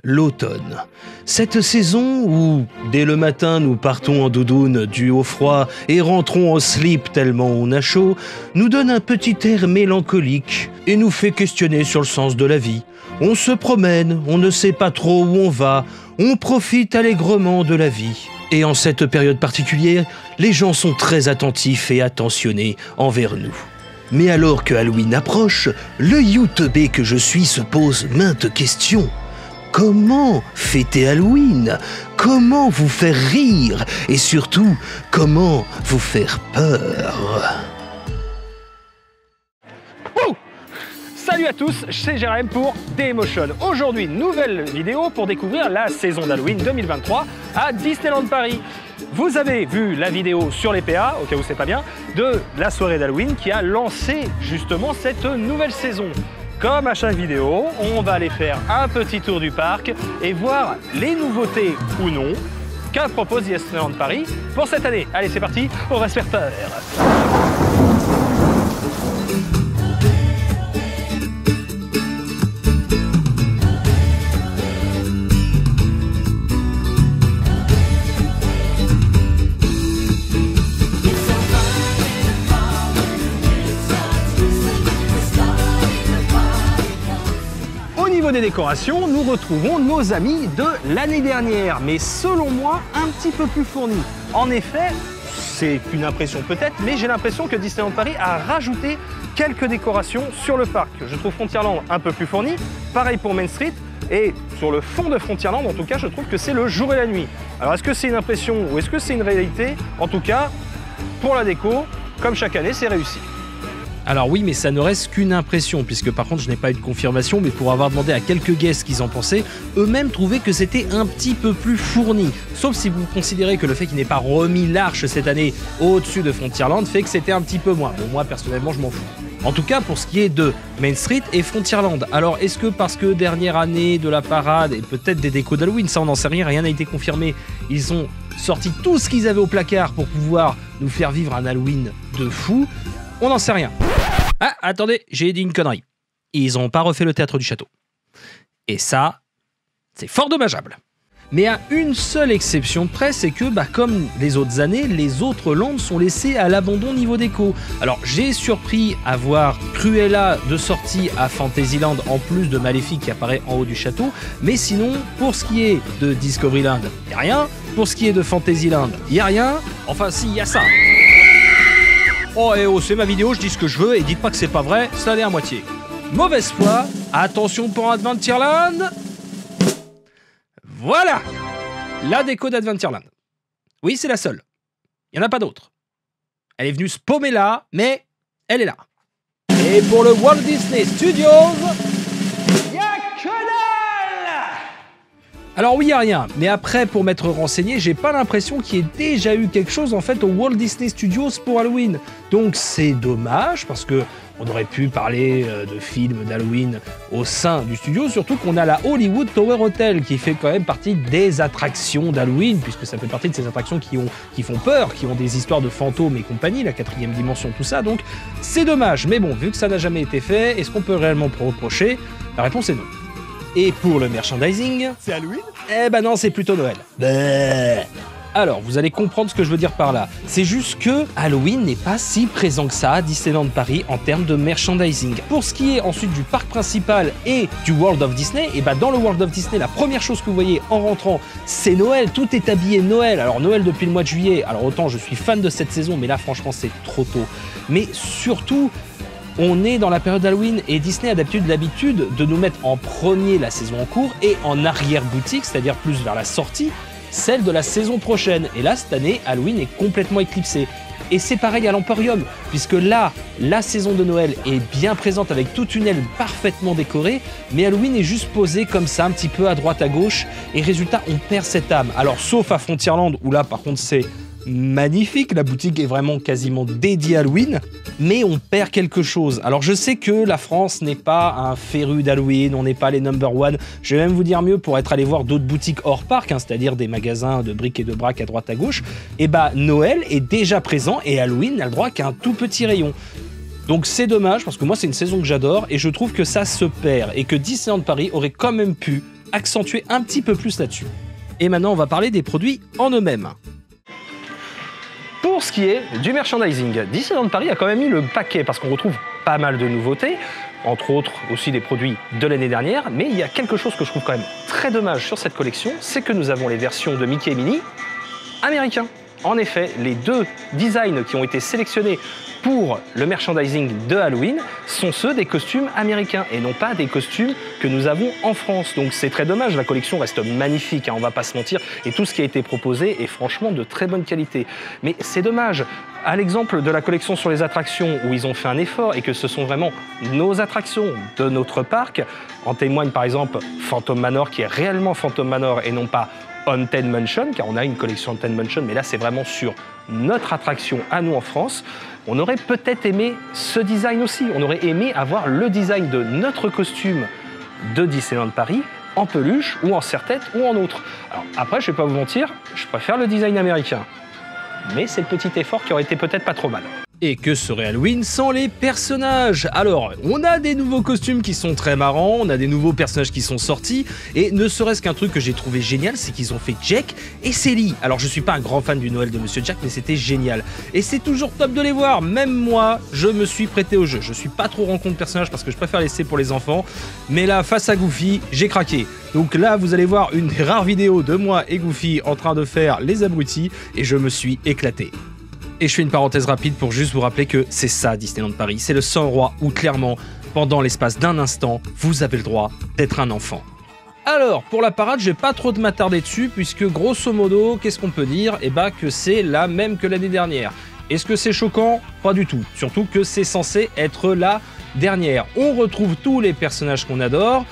L'automne. Cette saison où, dès le matin, nous partons en doudoune dû au froid et rentrons en slip tellement on a chaud, nous donne un petit air mélancolique et nous fait questionner sur le sens de la vie. On se promène, on ne sait pas trop où on va, on profite allègrement de la vie. Et en cette période particulière, les gens sont très attentifs et attentionnés envers nous. Mais alors que Halloween approche, le youtubé que je suis se pose maintes questions. Comment fêter Halloween? Comment vous faire rire? Et surtout, comment vous faire peur? Oh, salut à tous, c'est Jérém pour Dailymotion. Aujourd'hui, nouvelle vidéo pour découvrir la saison d'Halloween 2023 à Disneyland Paris. Vous avez vu la vidéo sur les PA, au cas où c'est pas bien, de la soirée d'Halloween qui a lancé justement cette nouvelle saison. Comme à chaque vidéo, on va aller faire un petit tour du parc et voir les nouveautés ou non qu'a propose Disneyland Paris pour cette année. Allez, c'est parti, on va se faire peur. Des décorations, nous retrouvons nos amis de l'année dernière, mais selon moi, un petit peu plus fournis. En effet, c'est une impression peut-être, mais j'ai l'impression que Disneyland Paris a rajouté quelques décorations sur le parc. Je trouve Frontierland un peu plus fourni, pareil pour Main Street, et sur le fond de Frontierland, en tout cas, je trouve que c'est le jour et la nuit. Alors, est-ce que c'est une impression ou est-ce que c'est une réalité? En tout cas, pour la déco, comme chaque année, c'est réussi. Alors oui, mais ça ne reste qu'une impression, puisque par contre je n'ai pas eu de confirmation, mais pour avoir demandé à quelques guests ce qu'ils en pensaient, eux-mêmes trouvaient que c'était un petit peu plus fourni. Sauf si vous considérez que le fait qu'il n'ait pas remis l'arche cette année au-dessus de Frontierland fait que c'était un petit peu moins. Bon, moi personnellement je m'en fous. En tout cas pour ce qui est de Main Street et Frontierland. Alors est-ce que parce que dernière année de la parade et peut-être des décos d'Halloween, ça on n'en sait rien, rien n'a été confirmé, ils ont sorti tout ce qu'ils avaient au placard pour pouvoir nous faire vivre un Halloween de fou, on n'en sait rien. Ah, attendez, j'ai dit une connerie. Ils n'ont pas refait le théâtre du château. Et ça, c'est fort dommageable. Mais à une seule exception près, c'est que, comme les autres années, les autres landes sont laissées à l'abandon niveau déco. Alors, j'ai surpris à voir Cruella de sortie à Fantasyland, en plus de Maléfique qui apparaît en haut du château. Mais sinon, pour ce qui est de Discoveryland, il n'y a rien. Pour ce qui est de Fantasyland, il n'y a rien. Enfin, si, il y a ça. Oh et oh, c'est ma vidéo, je dis ce que je veux et dites pas que c'est pas vrai, ça l'est à moitié. Mauvaise foi, attention pour Adventureland. Voilà, la déco d'Adventureland. Oui, c'est la seule. Il n'y en a pas d'autre. Elle est venue se paumer là, mais elle est là. Et pour le Walt Disney Studios, y'a que dalle! Alors oui, il n'y a rien, mais après, pour m'être renseigné, j'ai pas l'impression qu'il y ait déjà eu quelque chose en fait au Walt Disney Studios pour Halloween. Donc c'est dommage, parce que on aurait pu parler de films d'Halloween au sein du studio, surtout qu'on a la Hollywood Tower Hotel, qui fait quand même partie des attractions d'Halloween, puisque ça fait partie de ces attractions qui font peur, qui ont des histoires de fantômes et compagnie, la 4e dimension, tout ça, donc c'est dommage. Mais bon, vu que ça n'a jamais été fait, est-ce qu'on peut réellement reprocher? La réponse est non. Et pour le merchandising... C'est Halloween? Eh ben non, c'est plutôt Noël. Alors, vous allez comprendre ce que je veux dire par là. C'est juste que Halloween n'est pas si présent que ça à Disneyland Paris en termes de merchandising. Pour ce qui est ensuite du parc principal et du World of Disney, et dans le World of Disney, la première chose que vous voyez en rentrant, c'est Noël. Tout est habillé Noël. Alors Noël depuis le mois de juillet. Alors autant je suis fan de cette saison, mais là franchement c'est trop tôt. Mais surtout... on est dans la période d'Halloween et Disney a l'habitude de nous mettre en premier la saison en cours et en arrière-boutique, c'est-à-dire plus vers la sortie, celle de la saison prochaine. Et là, cette année, Halloween est complètement éclipsé. Et c'est pareil à l'Emporium, puisque là, la saison de Noël est bien présente avec toute une aile parfaitement décorée, mais Halloween est juste posé comme ça, un petit peu à droite à gauche, et résultat, on perd cette âme. Alors, sauf à Frontierland, où là, par contre, c'est magnifique, la boutique est vraiment quasiment dédiée à Halloween, mais on perd quelque chose. Alors je sais que la France n'est pas un féru d'Halloween, on n'est pas les number one, je vais même vous dire mieux, pour être allé voir d'autres boutiques hors parc, c'est-à-dire des magasins de bric et de brac à droite à gauche, et Noël est déjà présent et Halloween n'a le droit qu'à un tout petit rayon. Donc c'est dommage, parce que moi c'est une saison que j'adore, et je trouve que ça se perd, et que Disneyland Paris aurait quand même pu accentuer un petit peu plus là-dessus. Et maintenant, on va parler des produits en eux-mêmes. Pour ce qui est du merchandising, Disneyland Paris a quand même mis le paquet parce qu'on retrouve pas mal de nouveautés, entre autres aussi des produits de l'année dernière, mais il y a quelque chose que je trouve quand même très dommage sur cette collection, c'est que nous avons les versions de Mickey et Minnie américains. En effet, les deux designs qui ont été sélectionnés pour le merchandising de Halloween sont ceux des costumes américains et non pas des costumes que nous avons en France. Donc c'est très dommage, la collection reste magnifique, hein, on va pas se mentir, et tout ce qui a été proposé est franchement de très bonne qualité. Mais c'est dommage, à l'exemple de la collection sur les attractions où ils ont fait un effort et que ce sont vraiment nos attractions de notre parc, en témoigne par exemple Phantom Manor qui est réellement Phantom Manor et non pas Haunted Mansion, car on a une collection Haunted Mansion, mais là c'est vraiment sur notre attraction à nous en France. On aurait peut-être aimé ce design aussi, on aurait aimé avoir le design de notre costume de Disneyland Paris en peluche ou en serre-tête ou en autre. Alors après, je vais pas vous mentir, je préfère le design américain, mais c'est le petit effort qui aurait été peut-être pas trop mal. Et que serait Halloween sans les personnages? Alors, on a des nouveaux costumes qui sont très marrants, on a des nouveaux personnages qui sont sortis, et ne serait-ce qu'un truc que j'ai trouvé génial, c'est qu'ils ont fait Jack et Sally. Alors, je suis pas un grand fan du Noël de Monsieur Jack, mais c'était génial. Et c'est toujours top de les voir, même moi, je me suis prêté au jeu. Je suis pas trop rencontre personnage parce que je préfère laisser pour les enfants, mais là, face à Goofy, j'ai craqué. Donc là, vous allez voir une des rares vidéos de moi et Goofy en train de faire les abrutis, et je me suis éclaté. Et je fais une parenthèse rapide pour juste vous rappeler que c'est ça Disneyland Paris, c'est le seul endroit où clairement, pendant l'espace d'un instant, vous avez le droit d'être un enfant. Alors, pour la parade, je vais pas trop m'attarder dessus, puisque grosso modo, qu'est-ce qu'on peut dire? Eh bah que c'est la même que l'année dernière. Est-ce que c'est choquant? Pas du tout. Surtout que c'est censé être la dernière. On retrouve tous les personnages qu'on adore,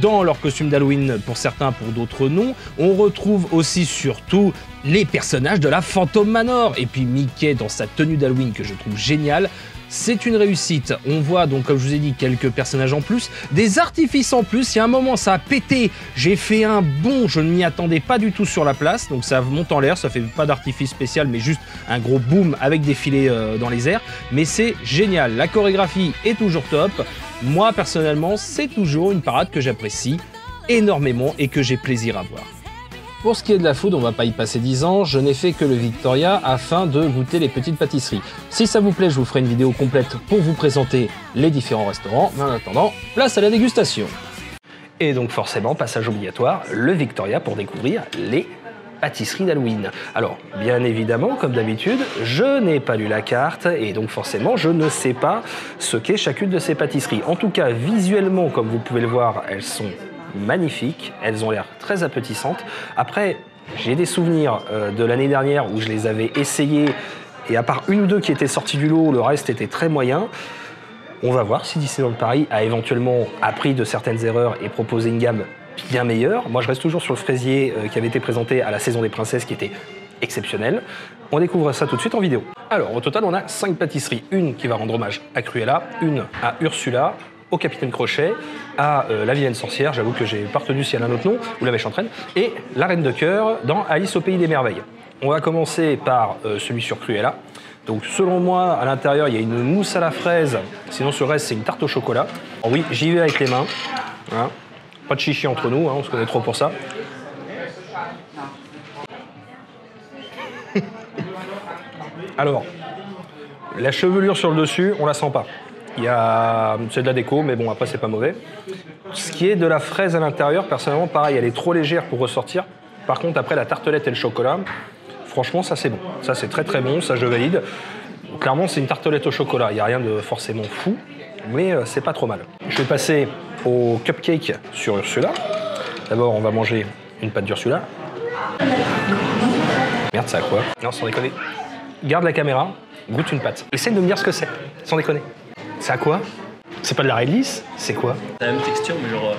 dans leur costume d'Halloween pour certains, pour d'autres non. On retrouve aussi surtout les personnages de la Phantom Manor. Et puis Mickey dans sa tenue d'Halloween que je trouve géniale. C'est une réussite. On voit donc, comme je vous ai dit, quelques personnages en plus, des artifices en plus. Il y a un moment, ça a pété. J'ai fait un bond, je ne m'y attendais pas du tout sur la place. Donc ça monte en l'air, ça fait pas d'artifice spécial, mais juste un gros boom avec des filets dans les airs. Mais c'est génial. La chorégraphie est toujours top. Moi, personnellement, c'est toujours une parade que j'apprécie énormément et que j'ai plaisir à voir. Pour ce qui est de la food, on va pas y passer 10 ans, je n'ai fait que le Victoria afin de goûter les petites pâtisseries. Si ça vous plaît, je vous ferai une vidéo complète pour vous présenter les différents restaurants, mais en attendant, place à la dégustation. Et donc forcément, passage obligatoire, le Victoria pour découvrir les pâtisseries d'Halloween. Alors, bien évidemment, comme d'habitude, je n'ai pas lu la carte et donc forcément, je ne sais pas ce qu'est chacune de ces pâtisseries. En tout cas, visuellement, comme vous pouvez le voir, elles sont magnifiques, elles ont l'air très appétissantes. Après, j'ai des souvenirs de l'année dernière où je les avais essayées et à part une ou deux qui étaient sorties du lot, le reste était très moyen. On va voir si Disneyland Paris a éventuellement appris de certaines erreurs et proposé une gamme bien meilleure. Moi, je reste toujours sur le fraisier qui avait été présenté à la saison des princesses qui était exceptionnel. On découvre ça tout de suite en vidéo. Alors, au total, on a 5 pâtisseries. Une qui va rendre hommage à Cruella, une à Ursula, au Capitaine Crochet, à la Vilaine Sorcière, j'avoue que j'ai pas retenu si elle a un autre nom, ou la Méchante Reine, et la Reine de Cœur dans Alice au Pays des Merveilles. On va commencer par celui sur Cruella. Donc selon moi, à l'intérieur, il y a une mousse à la fraise, sinon sur le reste, c'est une tarte au chocolat. Alors oui, j'y vais avec les mains. Voilà. Pas de chichi entre nous, hein, on se connaît trop pour ça. Alors, la chevelure sur le dessus, on la sent pas. C'est de la déco, mais bon, après, c'est pas mauvais. Ce qui est de la fraise à l'intérieur, personnellement, pareil, elle est trop légère pour ressortir. Par contre, après, la tartelette et le chocolat, franchement, ça, c'est bon. Ça, c'est très, très bon, ça, je valide. Clairement, c'est une tartelette au chocolat. Il n'y a rien de forcément fou, mais c'est pas trop mal. Je vais passer au cupcake sur Ursula. D'abord, on va manger une pâte d'Ursula. Merde, ça a quoi? Non, sans déconner. Garde la caméra, goûte une pâte. Essaye de me dire ce que c'est, sans déconner. C'est à quoi? C'est pas de la réglisse? C'est quoi? C'est la même texture, mais genre...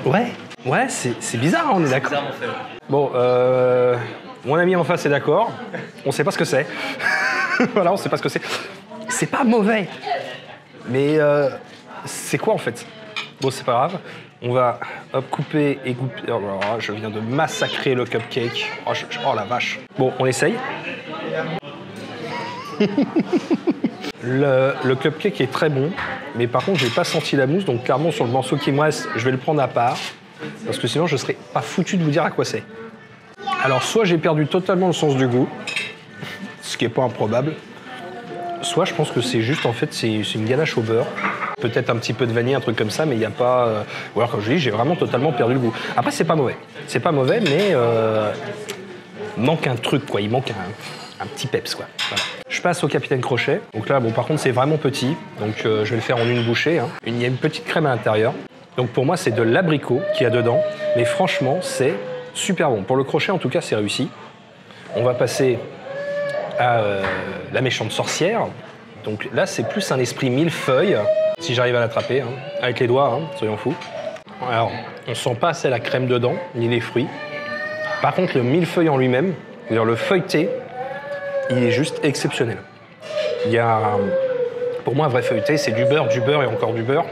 Ouais, c'est bizarre, on est d'accord. Bizarrement fait, ouais. Bon, mon ami en face est d'accord. On sait pas ce que c'est. Voilà, on sait pas ce que c'est. C'est pas mauvais. Mais c'est quoi en fait? Bon, c'est pas grave. On va hop, couper et couper. Oh là là, je viens de massacrer le cupcake. Oh la vache. Bon, on essaye. Le cupcake est très bon, mais par contre, j'ai pas senti la mousse, donc clairement, sur le morceau qui me reste, je vais le prendre à part. parce que sinon je serais pas foutu de vous dire à quoi c'est. Alors soit j'ai perdu totalement le sens du goût, ce qui est pas improbable, soit je pense que c'est juste en fait c'est une ganache au beurre, peut-être un petit peu de vanille, un truc comme ça, mais il n'y a pas... Ou alors comme je dis, j'ai vraiment totalement perdu le goût. Après c'est pas mauvais, mais manque un truc quoi, il manque un petit peps quoi. Voilà. Je passe au Capitaine Crochet. Donc là, bon, par contre, c'est vraiment petit. Donc je vais le faire en une bouchée. Hein. Il y a une petite crème à l'intérieur. Donc pour moi, c'est de l'abricot qu'il y a dedans. Mais franchement, c'est super bon. Pour le crochet, en tout cas, c'est réussi. On va passer à la méchante sorcière. Donc là, c'est plus un esprit millefeuille, si j'arrive à l'attraper, hein. Avec les doigts, hein, soyons fous. Alors, on sent pas assez la crème dedans, ni les fruits. Par contre, le millefeuille en lui-même, c'est-à-dire le feuilleté, il est juste exceptionnel. Il y a, pour moi, un vrai feuilleté, c'est du beurre et encore du beurre.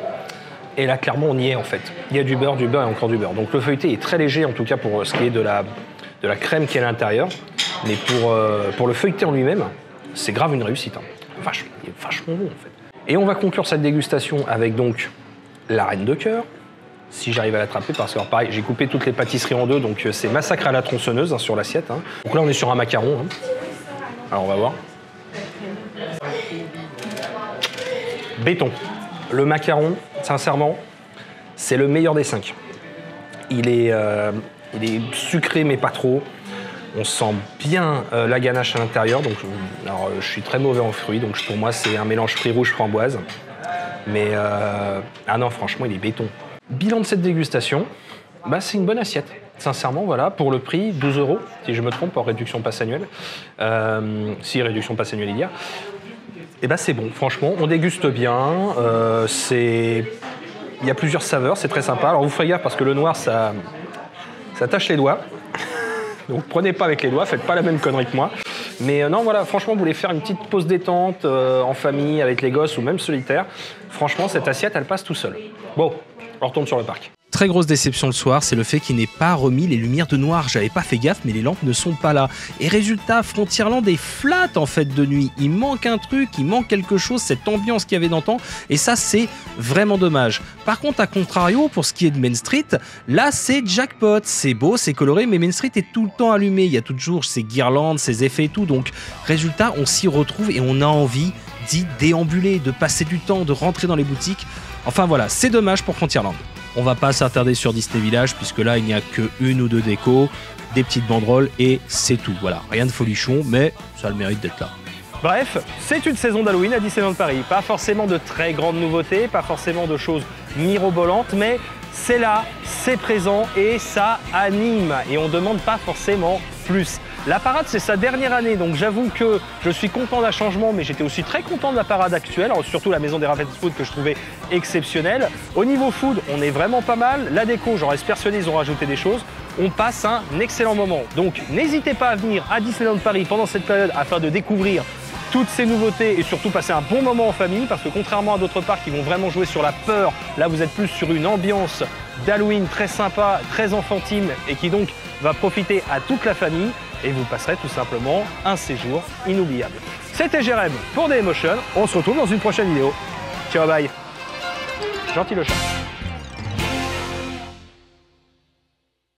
Et là, clairement, on y est en fait. Il y a du beurre et encore du beurre. Donc le feuilleté est très léger, en tout cas pour ce qui est de la crème qui est à l'intérieur. Mais pour le feuilleté en lui-même, c'est grave une réussite. Hein. Il est vachement bon en fait. Et on va conclure cette dégustation avec donc la reine de cœur. Si j'arrive à l'attraper, parce que alors, pareil, j'ai coupé toutes les pâtisseries en deux, donc c'est massacre à la tronçonneuse hein, sur l'assiette. Hein. Donc là, on est sur un macaron. Hein. Alors on va voir. Béton. Le macaron, sincèrement, c'est le meilleur des 5. Il est sucré mais pas trop. On sent bien la ganache à l'intérieur. Donc, alors, je suis très mauvais en fruits, donc pour moi c'est un mélange fruits rouges framboise. Mais ah non, franchement, il est béton. Bilan de cette dégustation, bah, c'est une bonne assiette. Sincèrement, voilà, pour le prix, 12 €, si je me trompe, hors réduction passe annuelle. Si réduction passe annuelle il y a. Et ben c'est bon, franchement, on déguste bien. Il y a plusieurs saveurs, c'est très sympa. Alors vous ferez gaffe parce que le noir, ça tache les doigts. Donc prenez pas avec les doigts, faites pas la même connerie que moi. Mais non, voilà, franchement, vous voulez faire une petite pause détente en famille, avec les gosses ou même solitaire. Franchement, cette assiette, elle passe tout seul. Bon, on retourne sur le parc. Très grosse déception le soir, c'est le fait qu'il n'ait pas remis les lumières de noir. J'avais pas fait gaffe, mais les lampes ne sont pas là. Et résultat, Frontierland est flat en fait de nuit. Il manque un truc, il manque quelque chose, cette ambiance qu'il y avait d'antan. Et ça, c'est vraiment dommage. Par contre, à contrario, pour ce qui est de Main Street, là, c'est jackpot. C'est beau, c'est coloré, mais Main Street est tout le temps allumé. Il y a toujours ces guirlandes, ces effets et tout. Donc, résultat, on s'y retrouve et on a envie d'y déambuler, de passer du temps, de rentrer dans les boutiques. Enfin voilà, c'est dommage pour Frontierland. On va pas s'attarder sur Disney Village puisque là il n'y a que une ou deux décos, des petites banderoles et c'est tout. Voilà, rien de folichon, mais ça a le mérite d'être là. Bref, c'est une saison d'Halloween à Disneyland Paris. Pas forcément de très grandes nouveautés, pas forcément de choses mirobolantes, mais c'est là, c'est présent et ça anime. Et on ne demande pas forcément plus. La parade, c'est sa dernière année, donc j'avoue que je suis content d'un changement, mais j'étais aussi très content de la parade actuelle, alors surtout la maison des Raven's Food que je trouvais exceptionnelle. Au niveau food, on est vraiment pas mal. La déco, j'en reste persuadé, ils ont rajouté des choses. On passe un excellent moment. Donc n'hésitez pas à venir à Disneyland Paris pendant cette période afin de découvrir toutes ces nouveautés et surtout passer un bon moment en famille, parce que contrairement à d'autres parcs qui vont vraiment jouer sur la peur, là vous êtes plus sur une ambiance d'Halloween très sympa, très enfantine et qui donc va profiter à toute la famille et vous passerez tout simplement un séjour inoubliable. C'était Jérém pour Dailymotion, on se retrouve dans une prochaine vidéo. Ciao, bye. Gentil le chat.